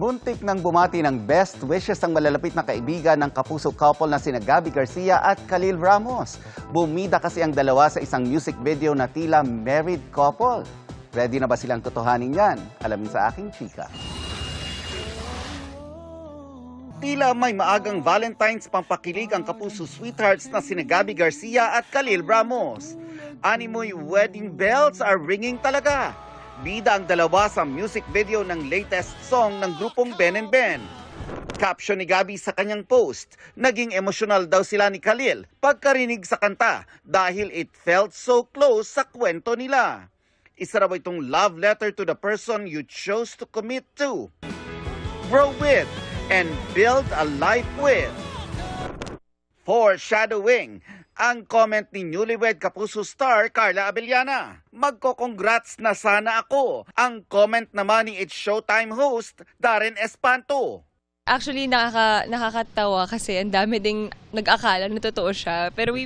Muntik nang bumati ng best wishes ang malalapit na kaibigan ng kapuso couple na sina Gabby Garcia at Khalil Ramos. Bumida kasi ang dalawa sa isang music video na tila married couple. Ready na ba silang totohanin yan? Alamin sa aking chika. Tila may maagang Valentine's pampakilig ang kapuso sweethearts na sina Gabby Garcia at Khalil Ramos. Animoy wedding bells are ringing talaga. Bida ang dalawa sa music video ng latest song ng grupong Ben and Ben. Caption ni Gabby sa kanyang post, naging emosyonal daw sila ni Khalil pagkarinig sa kanta dahil it felt so close sa kwento nila. Isa raw itong love letter to the person you chose to commit to, grow with, and build a life with. Foreshadowing ang comment ni newlywed kapuso star Carla Abellana. Magko-congrats na sana ako. Ang comment naman ni It's Showtime host Darren Espanto. Actually, nakakatawa kasi ang dami ding nag-akala na totoo siya. Pero we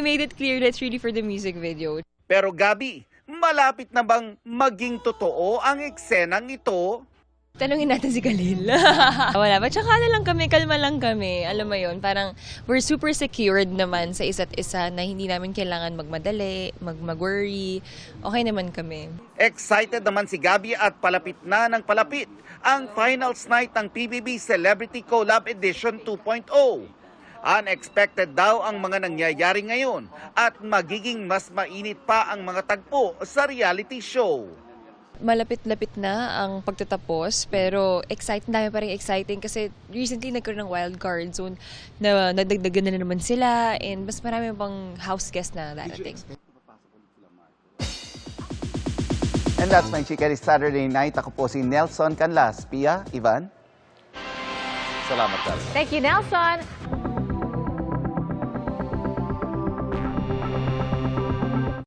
made it clear that it's really for the music video. Pero Gabby, malapit na bang maging totoo ang eksenang ito? Tanungin natin si Khalil. Wala ba? Tsaka kalma lang kami. Alam mo yun, parang we're super secured naman sa isa't isa na hindi namin kailangan magmadali, mag-worry. Okay naman kami. Excited naman si Gabby at palapit na ng palapit ang finals night ng PBB Celebrity Collab Edition 2.0. Unexpected daw ang mga nangyayari ngayon at magiging mas mainit pa ang mga tagpo sa reality show. Malapit-lapit na ang pagtatapos pero dami pa rin exciting kasi recently nagkaroon ng wild card so nadagdagan na naman sila and mas marami pang house guest na darating. And that's my chika this Saturday night. Ako po si Nelson Canlas. Pia, Ivan. Salamat, guys. Thank you, Nelson.